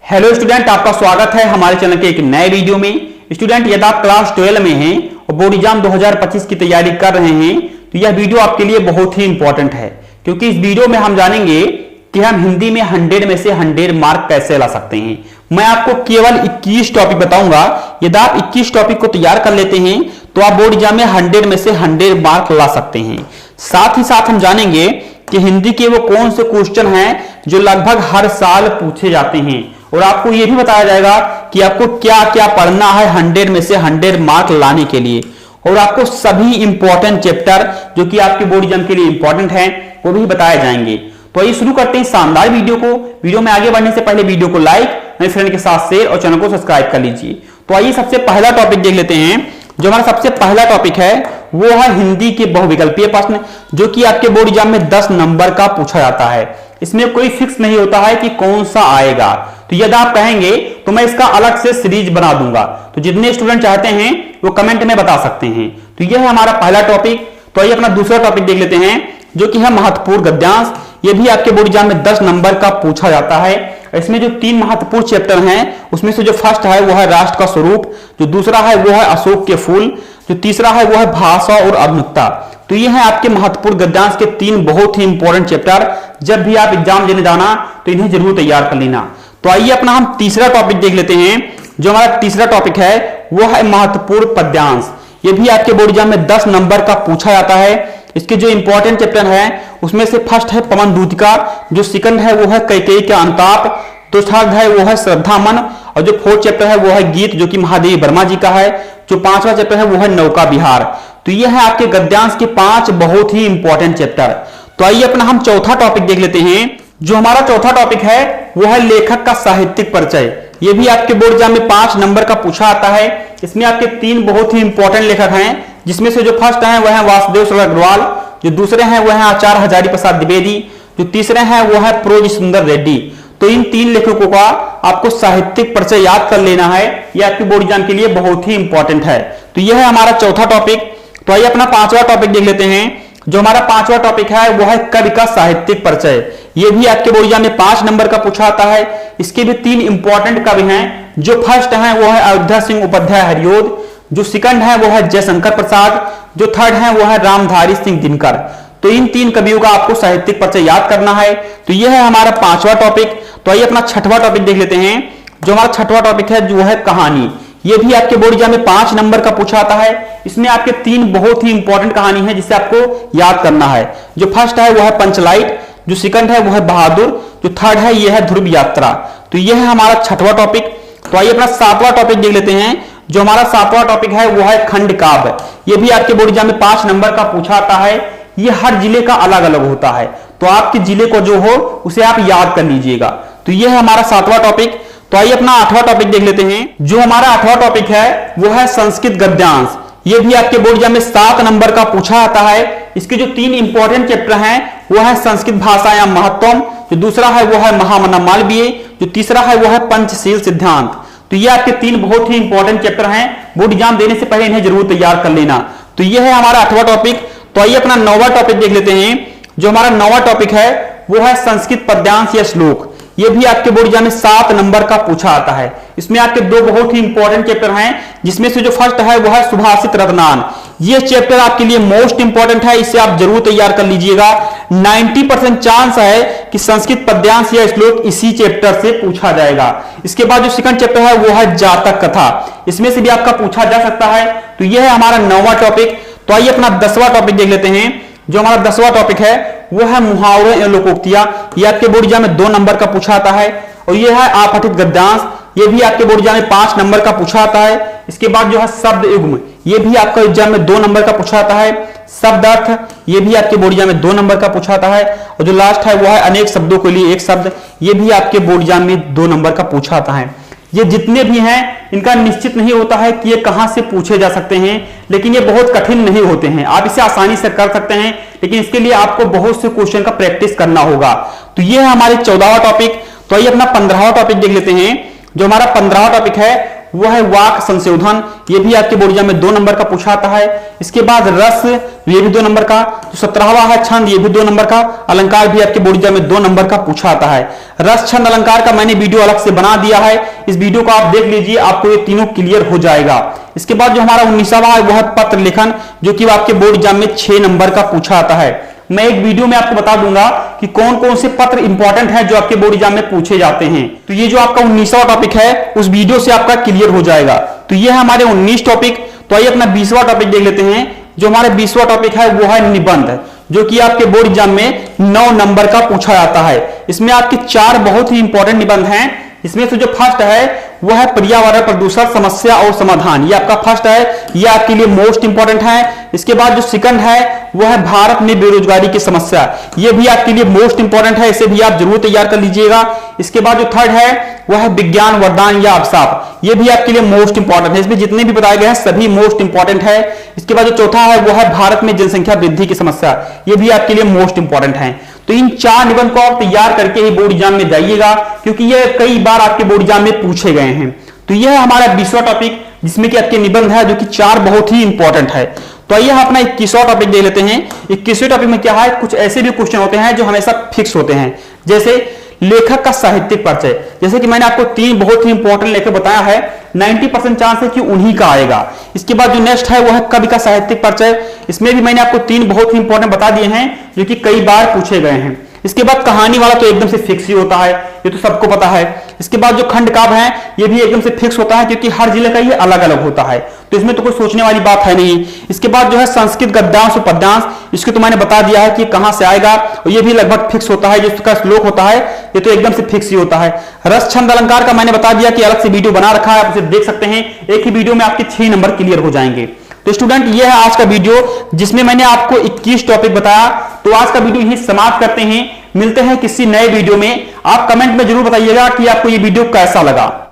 Hello student, आपका स्वागत है हमारे चैनल के एक नए वीडियो में। स्टूडेंट, यदि आप क्लास 12 में हैं और बोर्ड एग्जाम 2025 की तैयारी कर रहे हैं तो यह वीडियो आपके लिए बहुत ही इंपॉर्टेंट है, क्योंकि इस वीडियो में हम जानेंगे कि हम हिंदी में 100 में से 100 मार्क कैसे ला सकते हैं। मैं आपको केवल 21 टॉपिक बताऊंगा। यदि आप 21 टॉपिक को तैयार कर लेते हैं तो आप बोर्ड एग्जाम में 100 में से 100 मार्क ला सकते हैं। साथ ही साथ हम जानेंगे कि हिंदी के वो कौन से क्वेश्चन हैं जो लगभग हर साल पूछे जाते हैं, और आपको यह भी बताया जाएगा कि आपको क्या क्या पढ़ना है 100 में से 100 मार्क लाने के लिए, और आपको सभी इंपॉर्टेंट चैप्टर जो कि आपके बोर्ड एग्जाम के लिए इंपॉर्टेंट हैं वो भी बताए जाएंगे। तो आइए शुरू करते हैं शानदार वीडियो को। वीडियो में आगे बढ़ने से पहले वीडियो को लाइक, अपने फ्रेंड के साथ शेयर और चैनल को सब्सक्राइब कर लीजिए। तो आइए सबसे पहला टॉपिक देख लेते हैं। जो हमारा सबसे पहला टॉपिक है वो है हिंदी के बहुविकल्पीय प्रश्न, जो कि आपके बोर्ड एग्जाम में 10 नंबर का पूछा जाता है। इसमें कोई फिक्स नहीं होता है कि कौन सा आएगा, तो यदि आप कहेंगे तो मैं इसका अलग से सीरीज बना दूंगा। तो जितने स्टूडेंट चाहते हैं वो कमेंट में बता सकते हैं। तो यह है हमारा पहला टॉपिक। तो आइए अपना दूसरा टॉपिक देख लेते हैं, जो कि है महत्वपूर्ण गद्यांश। यह भी आपके बोर्ड एग्जाम में 10 नंबर का पूछा जाता है। इसमें जो 3 महत्वपूर्ण चैप्टर हैं उसमें से जो फर्स्ट है वो है राष्ट्र का स्वरूप, जो दूसरा है वो है अशोक के फूल, जो तीसरा है वो है भाषा और आधुनिकता। तो ये है आपके महत्वपूर्ण गद्यांश के 3 बहुत ही इंपॉर्टेंट चैप्टर। जब भी आप एग्जाम देने जाना तो इन्हें जरूर तैयार कर लेना। तो आइए अपना हम तीसरा टॉपिक देख लेते हैं। जो हमारा तीसरा टॉपिक है वो है महत्वपूर्ण पद्यांश। ये भी आपके बोर्ड एग्जाम में 10 नंबर का पूछा जाता है। इसके जो इंपॉर्टेंट चैप्टर है उसमें से फर्स्ट है पवन दूतिका, जो सेकंड है वो है कैकेयी का अंताप, तो थर्ड है वो है श्रद्धा मन, और जो फोर्थ चैप्टर है वो है गीत, जो कि महादेवी वर्मा जी का है। जो 5वां चैप्टर है वो है नौका विहार। तो ये है आपके गद्यांश के 5 बहुत ही इंपॉर्टेंट चैप्टर। तो आइए अपना हम चौथा टॉपिक देख लेते हैं। जो हमारा चौथा टॉपिक है वो है लेखक का साहित्यिक परिचय। ये भी आपके बोर्ड एग्जाम में 5 नंबर का पूछा आता है। इसमें आपके 3 बहुत ही इंपॉर्टेंट लेखक हैं, जिसमें से जो फर्स्ट है वह है वासुदेव सरल अग्रवाल, जो दूसरे हैं वो है आचार्य हजारी प्रसाद द्विवेदी, जो तीसरे हैं वो है प्रोज सुंदर रेड्डी। तो इन 3 लेखकों का आपको साहित्यिक परिचय याद कर लेना है। यह आपके बोर्ड एग्जाम के लिए बहुत ही इंपॉर्टेंट है। तो यह है हमारा चौथा टॉपिक। तो आइए अपना 5वां टॉपिक देख लेते हैं। जो हमारा 5वां टॉपिक है वो है कवि का साहित्यिक परिचय। यह भी आपके बोर्ड एग्जाम में 5 नंबर का पूछा आता है। इसके भी 3 इंपॉर्टेंट कवि हैं। जो फर्स्ट है वो है अयोध्या सिंह उपाध्याय हरिओद, जो सेकंड है वो है जयशंकर प्रसाद, जो थर्ड है वो है रामधारी सिंह दिनकर। तो इन 3 कवियों का आपको साहित्यिक परिचय याद करना है। तो यह है हमारा 5वां टॉपिक। तो आइए अपना 6वां टॉपिक देख लेते हैं। जो हमारा 6वां टॉपिक है जो है कहानी। यह भी आपके बोर्ड एग्जाम में 5 नंबर का पूछा आता है। इसमें आपके 3 बहुत ही इंपॉर्टेंट कहानी है जिसे आपको याद करना है। जो फर्स्ट है वो है पंचलाइट, जो सेकंड है वो है बहादुर, जो थर्ड है यह है ध्रुव यात्रा। तो यह है हमारा 6वां टॉपिक। तो आइए अपना 7वां टॉपिक देख लेते हैं। जो हमारा 7वां टॉपिक है वो है खंड काव्य। यह भी आपके बोर्ड एग्जाम में 5 नंबर का पूछा आता है। यह हर जिले का अलग अलग होता है, तो आपके जिले को जो हो उसे आप याद कर लीजिएगा। तो यह है हमारा 7वां टॉपिक। तो आइए अपना 8वां टॉपिक देख लेते हैं। जो हमारा 8वां टॉपिक है वो है संस्कृत गद्यांश। यह भी आपके बोर्ड एग्जाम में 7 नंबर का पूछा आता है। इसके जो 3 इंपॉर्टेंट चैप्टर हैं वो है संस्कृत भाषा या महत्वम, जो दूसरा है वो है महामना मालवीय, जो तीसरा है वो है पंचशील सिद्धांत। तो ये आपके 3 बहुत ही इंपॉर्टेंट चैप्टर हैं। बोर्ड एग्जाम देने से पहले इन्हें जरूर तैयार कर लेना। तो ये है हमारा 8वां टॉपिक। तो आइए अपना 9वां टॉपिक देख लेते हैं। जो हमारा 9वां टॉपिक है वो है संस्कृत पद्यांश या श्लोक। ये भी आपके बोर्ड एग्जाम में 7 नंबर का पूछा आता है। इसमें आपके 2 बहुत ही इंपॉर्टेंट चैप्टर हैं, जिसमें से जो फर्स्ट है वो है सुभाषित रत्नान। ये चैप्टर आपके लिए मोस्ट इंपॉर्टेंट है, इसे आप जरूर तैयार कर लीजिएगा। 90% चांस है कि संस्कृत पद्यांश या श्लोक इसी चैप्टर से पूछा जाएगा। इसके बाद जो सेकंड चैप्टर है वो है जातक कथा। इसमें से भी आपका पूछा जा सकता है। तो यह है हमारा 9वां टॉपिक। तो आइए अपना 10वां टॉपिक देख लेते हैं। जो हमारा 10वां टॉपिक है वो है मुहावरे एवं लोकोक्तियां। ये आपके बोर्ड एग्जाम में 2 नंबर का पूछा आता है। और ये है आपठित गद्यांश। ये भी आपके बोर्ड एग्जाम में 5 नंबर का पूछा आता है। इसके बाद जो है शब्द युग्म, ये भी आपका एग्जाम में 2 नंबर का पूछा आता है। शब्द अर्थ, ये भी आपके बोर्ड एग्जाम में 2 नंबर का पूछा आता है। और जो लास्ट है वो है अनेक शब्दों के लिए एक शब्द। ये भी आपके बोर्ड एग्जाम में 2 नंबर का पूछा आता है। ये जितने भी हैं इनका निश्चित नहीं होता है कि ये कहां से पूछे जा सकते हैं, लेकिन ये बहुत कठिन नहीं होते हैं। आप इसे आसानी से कर सकते हैं, लेकिन इसके लिए आपको बहुत से क्वेश्चन का प्रैक्टिस करना होगा। तो ये है हमारे 14वां टॉपिक। तो आइए अपना 15वां टॉपिक देख लेते हैं। जो हमारा 15वां टॉपिक है वो है वाक संशोधन, ये भी आपके बोर्ड एग्जाम में 2 नंबर का पूछा आता है। इसके बाद रस, ये भी 2 नंबर का। तो 17वां है छंद, ये भी 2 नंबर का। अलंकार भी आपके बोर्ड एग्जाम में 2 नंबर का पूछा आता है। रस, छंद, अलंकार का मैंने वीडियो अलग से बना दिया है, इस वीडियो को आप देख लीजिए, आपको ये तीनों क्लियर हो जाएगा। इसके बाद जो हमारा 19वां है वो है पत्र लेखन, जो कि आपके बोर्ड एग्जाम में 6 नंबर का पूछा आता है। मैं एक वीडियो में आपको बता दूंगा कि कौन कौन से पत्र इंपॉर्टेंट हैं जो आपके बोर्ड एग्जाम में पूछे जाते हैं। तो ये जो आपका 19वां टॉपिक है उस वीडियो से आपका क्लियर हो जाएगा। तो ये है हमारे 19 टॉपिक। तो आइए अपना 20वां टॉपिक देख लेते हैं। जो हमारे 20वां टॉपिक है वो है निबंध, जो कि आपके बोर्ड एग्जाम में 9 नंबर का पूछा जाता है। इसमें आपके 4 बहुत ही इंपॉर्टेंट निबंध हैं। इसमें से जो फर्स्ट है वो है पर्यावरण प्रदूषण समस्या और समाधान, ये आपका फर्स्ट है, ये आपके लिए मोस्ट इंपॉर्टेंट है। इसके बाद जो सेकंड है वो है भारत में बेरोजगारी की समस्या, ये भी आपके लिए मोस्ट इंपॉर्टेंट है, इसे भी आप जरूर तैयार कर लीजिएगा। इसके बाद जो थर्ड है वो है विज्ञान वरदान या अभिशाप, ये भी आपके लिए मोस्ट इंपॉर्टेंट है। इसमें जितने भी बताए गए हैं सभी मोस्ट इंपॉर्टेंट है। इसके बाद जो चौथा है वो है भारत में जनसंख्या वृद्धि की समस्या, ये भी आपके लिए मोस्ट इंपॉर्टेंट है। तो इन 4 निबंध को आप तैयार करके ही बोर्ड एग्जाम में जाइएगा, क्योंकि ये कई बार आपके बोर्ड एग्जाम में पूछे गए हैं। तो यह है हमारा 20वां टॉपिक, जिसमें कि आपके निबंध है जो कि 4 बहुत ही इंपॉर्टेंट है। तो आइए अपना 21वां टॉपिक देख लेते हैं। 21वें टॉपिक में क्या है, कुछ ऐसे भी क्वेश्चन होते हैं जो हमेशा फिक्स होते हैं, जैसे लेखक का साहित्यिक परिचय। जैसे कि मैंने आपको 3 बहुत ही इंपॉर्टेंट लेखक बताया है, 90% चांस है कि उन्हीं का आएगा। इसके बाद जो नेक्स्ट है वो है कवि का साहित्यिक परिचय, इसमें भी मैंने आपको 3 बहुत ही इंपॉर्टेंट बता दिए हैं जो कि कई बार पूछे गए हैं। इसके बाद कहानी वाला तो एकदम से फिक्स ही होता है, ये तो सबको पता है। इसके बाद जो खंड काव्य है ये भी एकदम से फिक्स होता है, क्योंकि हर जिले का ये अलग अलग होता है, तो इसमें तो कोई सोचने वाली बात है नहीं। इसके बाद जो है संस्कृत गद्यांश और पद्यांश, इसको तो मैंने बता दिया है कि कहां से आएगा, और ये भी लगभग फिक्स होता है। जो इसका श्लोक होता है ये तो एकदम से फिक्स ही होता है। रस, छंद, अलंकार का मैंने बता दिया कि अलग से वीडियो बना रखा है, आप उसे देख सकते हैं, एक ही वीडियो में आपके 6 नंबर क्लियर हो जाएंगे। तो स्टूडेंट ये है आज का वीडियो, जिसमें मैंने आपको 21 टॉपिक बताया। तो आज का वीडियो यही समाप्त करते हैं, मिलते हैं किसी नए वीडियो में। आप कमेंट में जरूर बताइएगा कि आपको ये वीडियो कैसा लगा।